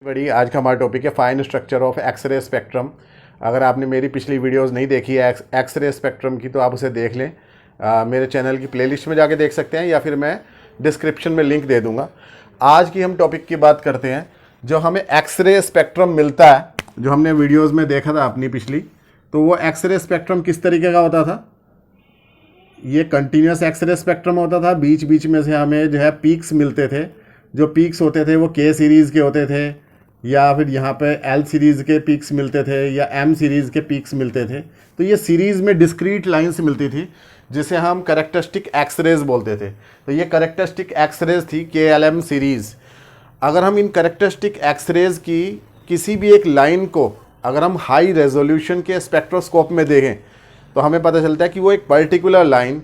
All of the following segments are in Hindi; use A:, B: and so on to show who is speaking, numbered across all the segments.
A: बड़ी आज का हमारा टॉपिक है fine structure of X-ray spectrum. अगर आपने मेरी पिछली वीडियोस नहीं देखी है एक्सरे स्पेक्ट्रम की तो आप उसे देख लें। मेरे चैनल की प्लेलिस्ट में जाके देख सकते हैं या फिर मैं डिस्क्रिप्शन में लिंक दे दूंगा। आज की हम टॉपिक की बात करते हैं जो हमें एक्सरे स्पेक्ट्रम मिलता है, जो हमने वीडियोज़ में देखा था अपनी पिछली। तो वो एक्सरे स्पेक्ट्रम किस तरीके का होता था? ये कंटिन्यूस एक्सरे स्पेक्ट्रम होता था। बीच बीच में से हमें जो है पीक्स मिलते थे। जो पीक्स होते थे वो के सीरीज़ के होते थे, या फिर यहाँ पे एल सीरीज़ के पीक्स मिलते थे, या एम सीरीज़ के पीक्स मिलते थे। तो ये सीरीज़ में डिस्क्रीट लाइंस मिलती थी जिसे हम कैरेक्टरिस्टिक एक्सरेज बोलते थे। तो ये कैरेक्टरिस्टिक एक्सरेज थी KLM सीरीज़। अगर हम इन कैरेक्टरिस्टिक एक्सरेज की किसी भी एक लाइन को अगर हम हाई रेजोल्यूशन के स्पेक्ट्रोस्कोप में देखें तो हमें पता चलता है कि वो एक पर्टिकुलर लाइन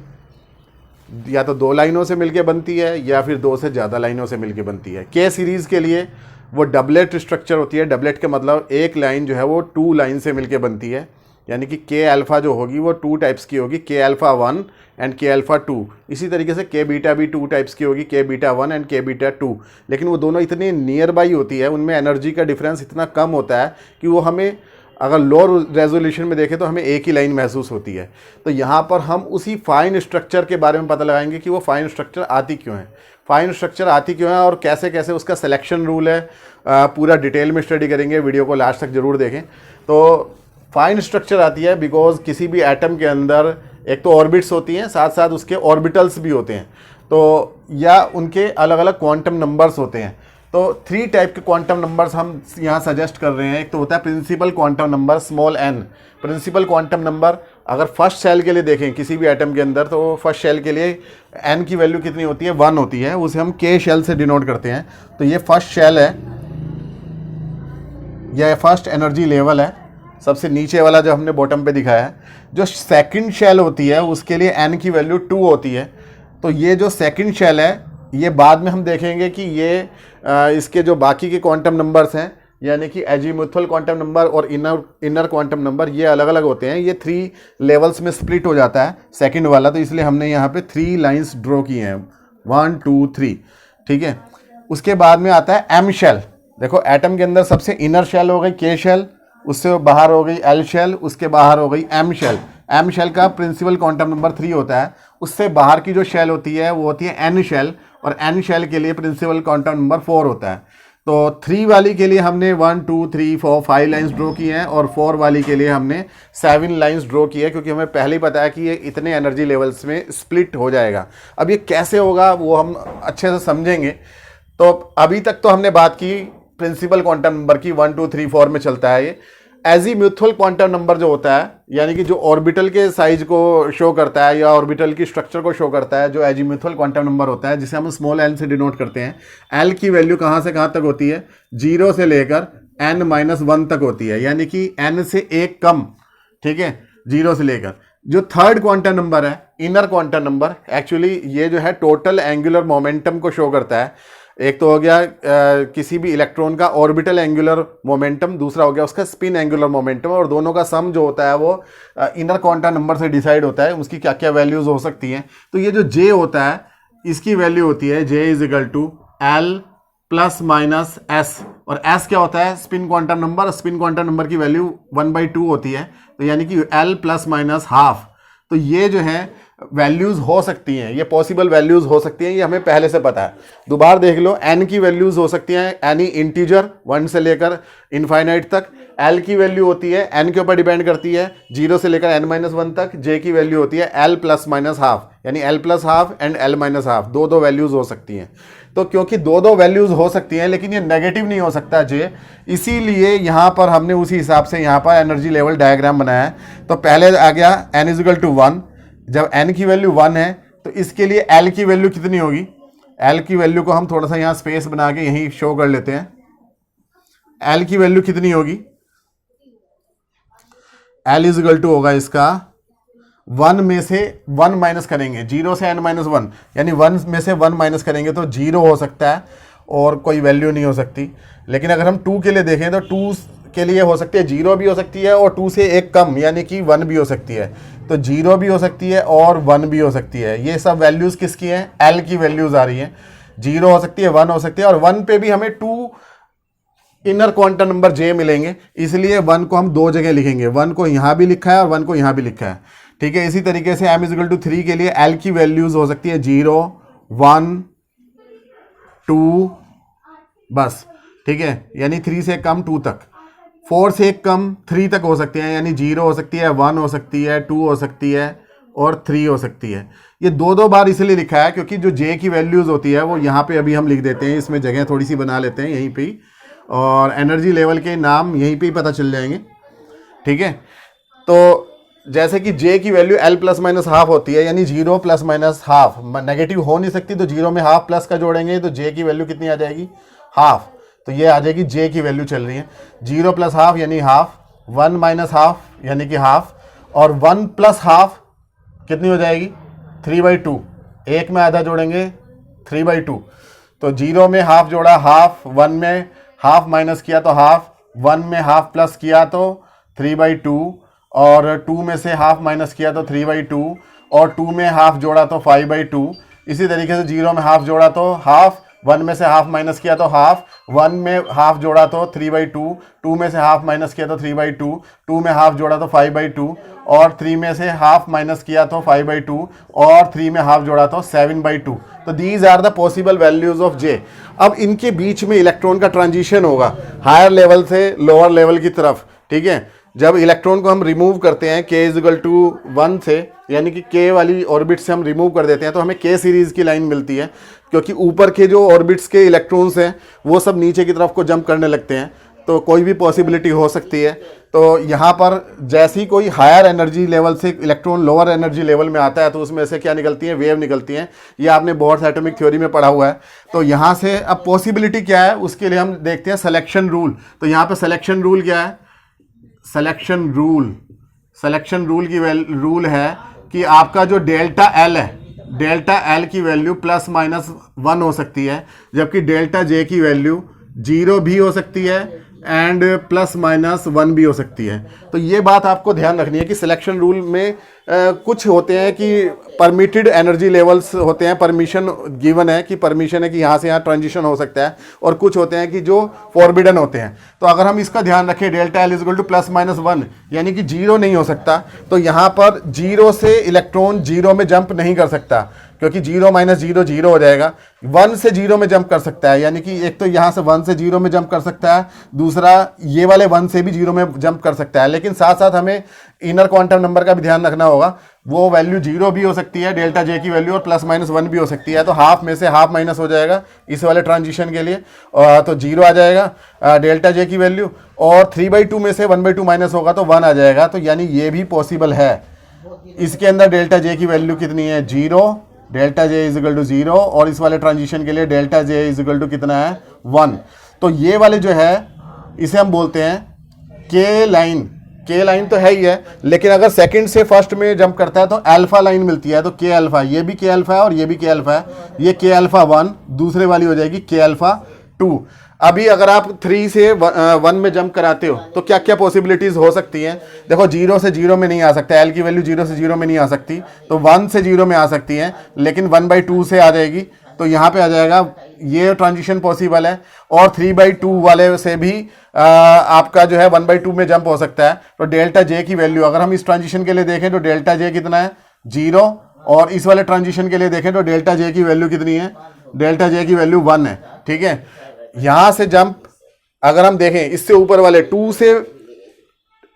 A: या तो दो लाइनों से मिलके बनती है या फिर दो से ज़्यादा लाइनों से मिलके बनती है। के सीरीज़ के लिए वो डबलेट स्ट्रक्चर होती है। डबलेट के मतलब एक लाइन जो है वो टू लाइन से मिलके बनती है, यानी कि के अल्फ़ा जो होगी वो टू टाइप्स की होगी, के अल्फ़ा 1 एंड के अल्फ़ा 2। इसी तरीके से के बीटा भी टू टाइप्स की होगी, के बीटा 1 एंड के बीटा 2। लेकिन वो दोनों इतनी नियर बाई होती है, उनमें एनर्जी का डिफरेंस इतना कम होता है कि वो हमें अगर लो रेजोल्यूशन में देखें तो हमें एक ही लाइन महसूस होती है। तो यहाँ पर हम उसी फाइन स्ट्रक्चर के बारे में पता लगाएंगे कि वो फाइन स्ट्रक्चर आती क्यों है, फाइन स्ट्रक्चर आती क्यों है और कैसे कैसे उसका सिलेक्शन रूल है। पूरा डिटेल में स्टडी करेंगे, वीडियो को लास्ट तक ज़रूर देखें। तो फाइन स्ट्रक्चर आती है बिकॉज किसी भी एटम के अंदर एक तो ऑर्बिट्स होती हैं, साथ साथ उसके ऑर्बिटल्स भी होते हैं, तो या उनके अलग अलग क्वांटम नंबर्स होते हैं। तो 3 टाइप के क्वांटम नंबर्स हम यहाँ सजेस्ट कर रहे हैं। एक तो होता है principal quantum number small n। Principal quantum number अगर फर्स्ट शेल के लिए देखें किसी भी एटम के अंदर, तो फर्स्ट शेल के लिए n की वैल्यू कितनी होती है? 1 होती है। उसे हम k शेल से डिनोट करते हैं। तो ये फर्स्ट शेल है, यह फर्स्ट एनर्जी लेवल है, सबसे नीचे वाला जो हमने बॉटम पे दिखाया है। जो सेकंड शेल होती है उसके लिए n की वैल्यू 2 होती है। तो ये जो सेकंड शेल है ये बाद में हम देखेंगे कि ये इसके जो बाकी के क्वांटम नंबर्स हैं, यानी कि एजीमुथल क्वांटम नंबर और इनर क्वांटम नंबर, ये अलग अलग होते हैं। ये 3 लेवल्स में स्प्लिट हो जाता है सेकंड वाला। तो इसलिए हमने यहाँ पे 3 लाइंस ड्रॉ की हैं, 1 2 3, ठीक है। उसके बाद में आता है एम शेल। देखो एटम के अंदर सबसे इनर शेल हो गई के शेल, उससे बाहर हो गई एल शेल, उसके बाहर हो गई एम शेल। एम शेल का प्रिंसिपल क्वांटम नंबर 3 होता है। उससे बाहर की जो शेल होती है वो होती है एन शेल, और एन शेल के लिए प्रिंसिपल क्वांटम नंबर 4 होता है। तो 3 वाली के लिए हमने 1 2 3 4 5 लाइंस ड्रॉ की हैं, और 4 वाली के लिए हमने 7 लाइंस ड्रॉ की है, क्योंकि हमें पहले ही पता है कि ये इतने एनर्जी लेवल्स में स्प्लिट हो जाएगा। अब ये कैसे होगा वो हम अच्छे से समझेंगे। तो अभी तक तो हमने बात की प्रिंसिपल क्वांटम नंबर की, 1 2 3 4 में चलता है ये। एजीम्यूथल क्वांटम नंबर जो होता है, यानी कि जो ऑर्बिटल के साइज को शो करता है या ऑर्बिटल की स्ट्रक्चर को शो करता है, जो एजीम्यूथल क्वांटम नंबर होता है, जिसे हम स्मॉल एल से डिनोट करते हैं। एल की वैल्यू कहाँ से कहाँ तक होती है? 0 से लेकर n-1 तक होती है, यानी कि n से 1 कम, ठीक है, 0 से लेकर। जो थर्ड क्वांटम नंबर है इनर क्वांटम नंबर, एक्चुअली ये जो है टोटल एंगुलर मोमेंटम को शो करता है। एक तो हो गया किसी भी इलेक्ट्रॉन का ऑर्बिटल एंगुलर मोमेंटम, दूसरा हो गया उसका स्पिन एंगुलर मोमेंटम, और दोनों का सम जो होता है वो इनर क्वांटम नंबर से डिसाइड होता है, उसकी क्या क्या वैल्यूज हो सकती हैं। तो ये जो J होता है इसकी वैल्यू होती है J = L ± S, और S क्या होता है? Spin quantum number. Spin quantum number की वैल्यू 1/2 होती है, तो यानी कि L ± हाफ। तो ये जो है वैल्यूज़ हो सकती हैं, ये पॉसिबल वैल्यूज़ हो सकती हैं, ये हमें पहले से पता है। दोबारा देख लो, n की वैल्यूज़ हो सकती हैं एनी इंटीजर 1 से लेकर इनफाइनाइट तक। l की वैल्यू होती है n के ऊपर डिपेंड करती है 0 से लेकर n-1 तक। j की वैल्यू होती है l ± हाफ, यानी l + half and l - half, दो वैल्यूज़ हो सकती हैं। तो क्योंकि दो वैल्यूज़ हो सकती हैं लेकिन ये नेगेटिव नहीं हो सकता j, इसीलिए यहाँ पर हमने उसी हिसाब से यहाँ पर एनर्जी लेवल डायग्राम बनाया है। तो पहले आ गया n = 1। जब n की वैल्यू 1 है तो इसके लिए l की वैल्यू कितनी होगी? l की वैल्यू को हम थोड़ा सा यहाँ स्पेस बना के यहीं शो कर लेते हैं। l की वैल्यू कितनी होगी? l = होगा इसका 1 में से 1 माइनस करेंगे, 0 से n-1, यानी 1 में से 1 माइनस करेंगे तो 0 हो सकता है और कोई वैल्यू नहीं हो सकती। लेकिन अगर हम 2 के लिए देखें तो 2 के लिए हो सकती है 0 भी हो सकती है, और 2 से 1 कम यानी कि 1 भी हो सकती है। तो 0 भी हो सकती है और 1 भी हो सकती है। ये सब वैल्यूज़ किसकी हैं? L की वैल्यूज़ आ रही हैं। 0 हो सकती है, 1 हो सकती है, और 1 पे भी हमें 2 इनर क्वांटम नंबर जे मिलेंगे, इसलिए 1 को हम दो जगह लिखेंगे, 1 को यहाँ भी लिखा है और 1 को यहाँ भी लिखा है, ठीक है। इसी तरीके से m=3 के लिए L की वैल्यूज हो सकती है 0, 1, 2 बस, ठीक है, यानी 3 से कम 2 तक, 4 से कम 3 तक हो सकती है, यानी 0 हो सकती है, 1 हो सकती है, 2 हो सकती है और 3 हो सकती है। ये दो बार इसलिए लिखा है क्योंकि जो J की वैल्यूज होती है वो यहाँ पे अभी हम लिख देते हैं, इसमें जगह थोड़ी सी बना लेते हैं यहीं पे ही, और एनर्जी लेवल के नाम यहीं पे ही पता चल जाएंगे, ठीक है। तो जैसे कि J की value L plus minus half होती है, यानी 0 प्लस माइनस हाफ, नेगेटिव हो नहीं सकती, तो 0 में हाफ प्लस का जोड़ेंगे तो J की वैल्यू कितनी आ जाएगी, हाफ। तो ये आ जाएगी J की वैल्यू चल रही है 0 प्लस हाफ यानी हाफ, 1 माइनस हाफ यानी कि हाफ, और 1 प्लस हाफ कितनी हो जाएगी 3/2, एक में आधा जोड़ेंगे 3/2, तो 0 में हाफ जोड़ा हाफ, 1 में हाफ माइनस किया तो हाफ, 1 में हाफ प्लस किया तो 3/2, और 2 में से हाफ माइनस किया तो 3/2, और 2 में हाफ जोड़ा तो 5/2। इसी तरीके से 0 में हाफ जोड़ा तो हाफ, 1 में से हाफ माइनस किया तो हाफ, 1 में हाफ जोड़ा तो 3/2, 2 में से हाफ माइनस किया तो 3/2, 2 में हाफ जोड़ा तो 5/2, और 3 में से हाफ माइनस किया तो 5/2, और 3 में हाफ जोड़ा तो 7/2। तो these are the possible values of J। अब इनके बीच में इलेक्ट्रॉन का ट्रांजिशन होगा हायर लेवल से लोअर लेवल की तरफ, ठीक है। जब इलेक्ट्रॉन को हम रिमूव करते हैं k=1 से, यानी कि k वाली ऑर्बिट से हम रिमूव कर देते हैं, तो हमें k सीरीज की लाइन मिलती है, क्योंकि ऊपर के जो ऑर्बिट्स के इलेक्ट्रॉन्स हैं वो सब नीचे की तरफ को जंप करने लगते हैं, तो कोई भी पॉसिबिलिटी हो सकती है। तो यहाँ पर जैसे ही कोई हायर एनर्जी लेवल से इलेक्ट्रॉन लोअर एनर्जी लेवल में आता है तो उसमें से क्या निकलती है, वेव निकलती हैं। ये आपने बोर्स एटॉमिक थ्योरी में पढ़ा हुआ है। तो यहाँ से अब पॉसिबिलिटी क्या है उसके लिए हम देखते हैं सिलेक्शन रूल। तो यहाँ पे सिलेक्शन रूल क्या है, सिलेक्शन रूल की रूल है कि आपका जो डेल्टा एल है, डेल्टा एल की वैल्यू प्लस माइनस 1 हो सकती है, जबकि डेल्टा जे की वैल्यू 0 भी हो सकती है एंड प्लस माइनस 1 भी हो सकती है। तो ये बात आपको ध्यान रखनी है कि सिलेक्शन रूल में कुछ होते हैं कि परमिटेड एनर्जी लेवल्स होते हैं, परमिशन गिवन है कि परमिशन है कि यहाँ से यहाँ ट्रांजिशन हो सकता है, और कुछ होते हैं कि जो फॉरबिडन होते हैं। तो अगर हम इसका ध्यान रखें delta L is equal two plus minus 1, यानी कि 0 नहीं हो सकता, तो यहाँ पर 0 से इलेक्ट्रॉन 0 में जंप नहीं कर सकता, क्योंकि 0 माइनस 0 0 हो जाएगा। 1 से 0 में जंप कर सकता है, यानी कि एक तो यहाँ से 1 से 0 में जंप कर सकता है, दूसरा ये वाले 1 से भी 0 में जंप कर सकता है। लेकिन साथ साथ हमें इनर क्वांटम नंबर का भी ध्यान रखना होगा, वो वैल्यू 0 भी हो सकती है डेल्टा जे की वैल्यू, और प्लस माइनस 1 भी हो सकती है। तो हाफ में से हाफ माइनस हो जाएगा इस वाले ट्रांजिशन के लिए, तो 0 आ जाएगा डेल्टा जे की वैल्यू, और 3/2 में से 1/2 माइनस होगा तो 1 आ जाएगा। तो यानी ये भी पॉसिबल है। इसके अंदर डेल्टा जे की वैल्यू कितनी है, 0, delta J is equal to 0, और इस वाले ट्रांजिशन के लिए delta J is equal to कितना है, 1। तो ये वाले जो है इसे हम बोलते हैं के लाइन तो है ही है, लेकिन अगर सेकंड से फर्स्ट में जंप करता है तो अल्फा लाइन मिलती है। तो के अल्फा, ये भी के अल्फा है और ये भी के अल्फा है, ये के अल्फा 1, दूसरे वाली हो जाएगी के अल्फा 2। अभी अगर आप 3 से 1 में जंप कराते हो तो क्या क्या पॉसिबिलिटीज हो सकती हैं। देखो 0 से 0 में नहीं आ सकता, एल की वैल्यू 0 से 0 में नहीं आ सकती, तो 1 से 0 में आ सकती है, लेकिन 1/2 से आ जाएगी, तो यहाँ पे आ जाएगा, ये ट्रांजिशन पॉसिबल है। और 3/2 वाले से भी आपका जो है 1/2 में जंप हो सकता है। तो डेल्टा जे की वैल्यू अगर हम इस ट्रांजिशन के लिए देखें तो डेल्टा जे कितना है, 0, और इस वाले ट्रांजिशन के लिए देखें तो डेल्टा जे की वैल्यू कितनी है, डेल्टा जे की वैल्यू 1 है, ठीक है। यहाँ से जंप अगर हम देखें इससे ऊपर वाले 2 से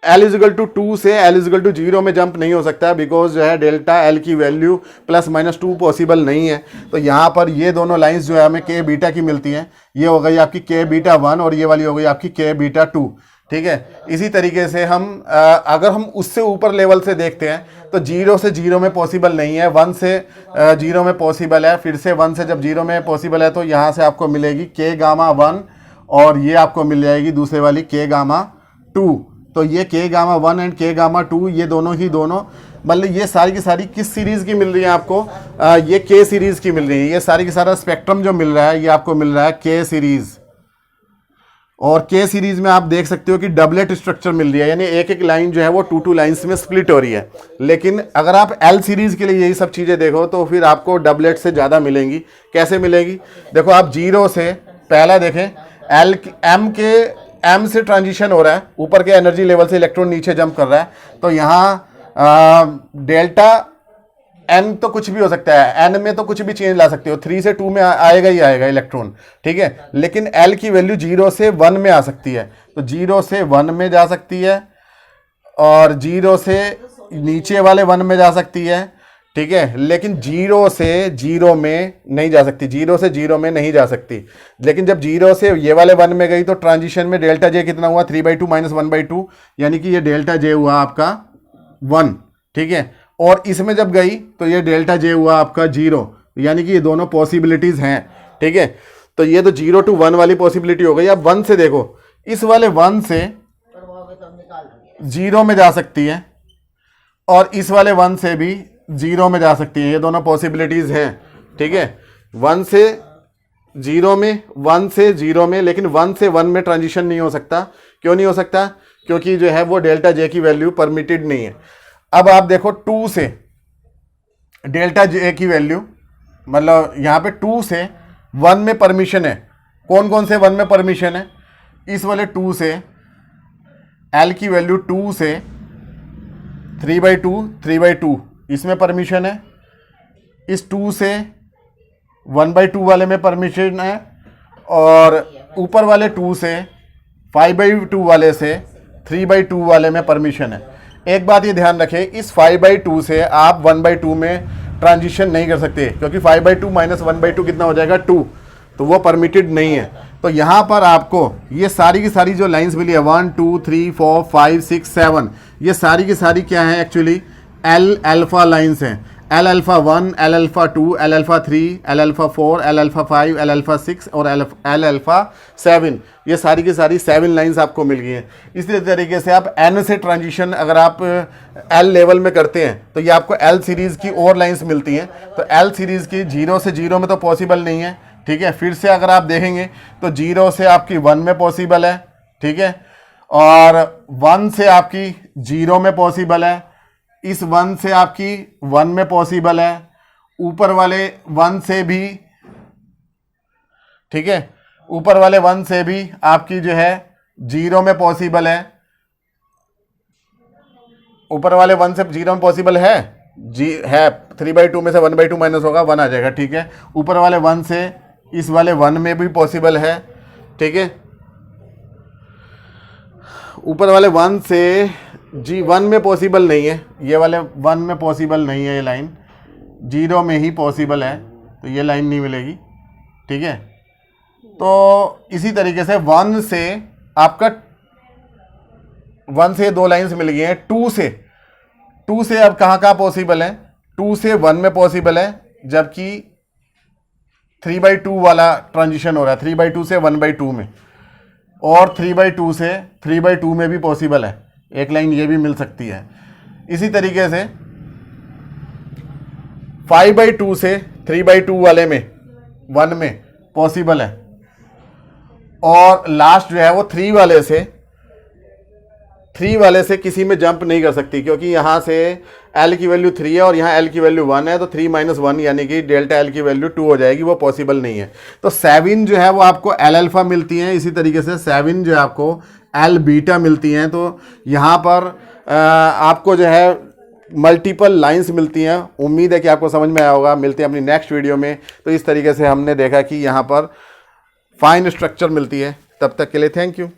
A: L इज इक्वल टू 2 से L इज इक्वल टू 0 में जंप नहीं हो सकता, बिकॉज जो है डेल्टा L की वैल्यू प्लस माइनस 2 पॉसिबल नहीं है। तो यहाँ पर ये दोनों लाइंस जो है हमें के बीटा की मिलती हैं, ये हो गई आपकी के बीटा 1 और ये वाली हो गई आपकी के बीटा 2, ठीक है। इसी तरीके से हम अगर हम उससे ऊपर लेवल से देखते हैं तो 0 से 0 में पॉसिबल नहीं है, 1 से 0 में पॉसिबल है, फिर से 1 से जब 0 में पॉसिबल है तो यहाँ से आपको मिलेगी के गामा 1, और ये आपको मिल जाएगी दूसरे वाली के गामा 2। तो ये के गामा 1 एंड के गामा 2 ये दोनों मतलब ये सारी की सारी किस सीरीज़ की मिल रही है आपको, ये के सीरीज़ की मिल रही है। ये सारी की सारा स्पेक्ट्रम जो मिल रहा है ये आपको मिल रहा है के सीरीज़, और के सीरीज़ में आप देख सकते हो कि डबलेट स्ट्रक्चर मिल रही है, यानी एक एक लाइन जो है वो 2 लाइन्स में स्प्लिट हो रही है। लेकिन अगर आप एल सीरीज़ के लिए यही सब चीज़ें देखो तो फिर आपको डबलेट से ज़्यादा मिलेंगी। कैसे मिलेगी, देखो आप 0 से पहला देखें एम से ट्रांजिशन हो रहा है, ऊपर के एनर्जी लेवल से इलेक्ट्रॉन नीचे जंप कर रहा है, तो यहाँ डेल्टा एन तो कुछ भी हो सकता है, एन में तो कुछ भी चेंज ला सकते हो, 3 से 2 में आएगा ही आएगा इलेक्ट्रॉन, ठीक है। लेकिन एल की वैल्यू 0 से 1 में आ सकती है, तो 0 से 1 में जा सकती है और 0 से नीचे वाले 1 में जा सकती है, ठीक है। लेकिन 0 से 0 में नहीं जा सकती, 0 से 0 में नहीं जा सकती। लेकिन जब 0 से ये वाले 1 में गई तो ट्रांजिशन में डेल्टा जे कितना हुआ, 3/2 - 1/2, यानी कि ये डेल्टा जे हुआ आपका 1, ठीक है। और इसमें जब गई तो ये डेल्टा जे हुआ आपका 0, यानी कि ये दोनों पॉसिबिलिटीज हैं, ठीक है। तो ये तो 0 to 1 वाली पॉसिबिलिटी हो गई। अब 1 से देखो, इस वाले 1 से 0 में जा सकती है और इस वाले 1 से भी 0 में जा सकती है, ये दोनों पॉसिबिलिटीज हैं, ठीक है। 1 से 0 में, 1 से 0 में, लेकिन 1 से 1 में ट्रांजिशन नहीं हो सकता। क्यों नहीं हो सकता? क्योंकि जो है वो डेल्टा जे की वैल्यू परमिटेड नहीं है। अब आप देखो 2 से डेल्टा जे की वैल्यू, मतलब यहाँ पे 2 से 1 में परमिशन है। कौन कौन से 1 में परमिशन है? इस वाले 2 से एल की वैल्यू 2 से 3/2 इसमें परमिशन है। इस 2 से 1/2 वाले में परमिशन है और ऊपर वाले 2 से 5/2 वाले से 3/2 वाले में परमिशन है। एक बात ये ध्यान रखें, इस 5/2 से आप 1/2 में ट्रांजिशन नहीं कर सकते, क्योंकि 5/2 - 1/2 कितना हो जाएगा, 2, तो वो परमिटेड नहीं है। तो यहाँ पर आपको ये सारी की सारी जो लाइंस मिली है 1 2 3 4 5 6 7, ये सारी की सारी क्या है एक्चुअली एल अल्फा लाइंस हैं। L alpha 1, L alpha 2, L alpha 3, L alpha 4, L alpha 5, L alpha 6 और एल अल्फा 7, ये सारी की सारी 7 लाइंस आपको मिल गई हैं। इसी तरीके से आप एन से ट्रांजिशन अगर आप एल लेवल में करते हैं तो ये आपको एल सीरीज़ की और लाइंस मिलती हैं। तो एल सीरीज़ की 0 से 0 में तो पॉसिबल नहीं है, ठीक है। फिर से अगर आप देखेंगे तो 0 से आपकी 1 में पॉसिबल है, ठीक है, और 1 से आपकी 0 में पॉसिबल है, इस 1 से आपकी 1 में पॉसिबल है, ऊपर वाले 1 से भी, ठीक है, ऊपर वाले 1 से भी आपकी जो है 0 में पॉसिबल है। ऊपर वाले 1 से 0 में पॉसिबल है जी, है। 3/2 में से 1/2 माइनस होगा, 1 आ जाएगा, ठीक है। ऊपर वाले 1 से इस वाले 1 में भी पॉसिबल है, ठीक है। ऊपर वाले 1 से जी 1 में पॉसिबल नहीं है, ये वाले 1 में पॉसिबल नहीं है, ये लाइन 0 में ही पॉसिबल है, तो ये लाइन नहीं मिलेगी, ठीक है। तो इसी तरीके से 1 से आपका 1 से 2 लाइंस मिल गई हैं। 2 से अब कहाँ पॉसिबल है? 2 से 1 में पॉसिबल है, जबकि 3/2 वाला ट्रांजिशन हो रहा है, 3/2 से 1/2 में, और 3/2 से 3/2 में भी पॉसिबल है, एक लाइन ये भी मिल सकती है। इसी तरीके से 5/2 से 3/2 वाले में 1 में पॉसिबल है, और लास्ट जो है वो 3 वाले से किसी में जंप नहीं कर सकती, क्योंकि यहाँ से एल की वैल्यू 3 है और यहाँ एल की वैल्यू 1 है, तो 3 - 1 यानी कि डेल्टा एल की वैल्यू 2 हो जाएगी, वो पॉसिबल नहीं है। तो 7 जो है वो आपको एल अल्फा मिलती हैं, इसी तरीके से 7 जो है आपको एल बीटा मिलती हैं। तो यहाँ पर आपको जो है मल्टीपल लाइंस मिलती हैं। उम्मीद है कि आपको समझ में आया होगा। मिलते हैं अपनी नेक्स्ट वीडियो में। तो इस तरीके से हमने देखा कि यहाँ पर फाइन स्ट्रक्चर मिलती है। तब तक के लिए थैंक यू।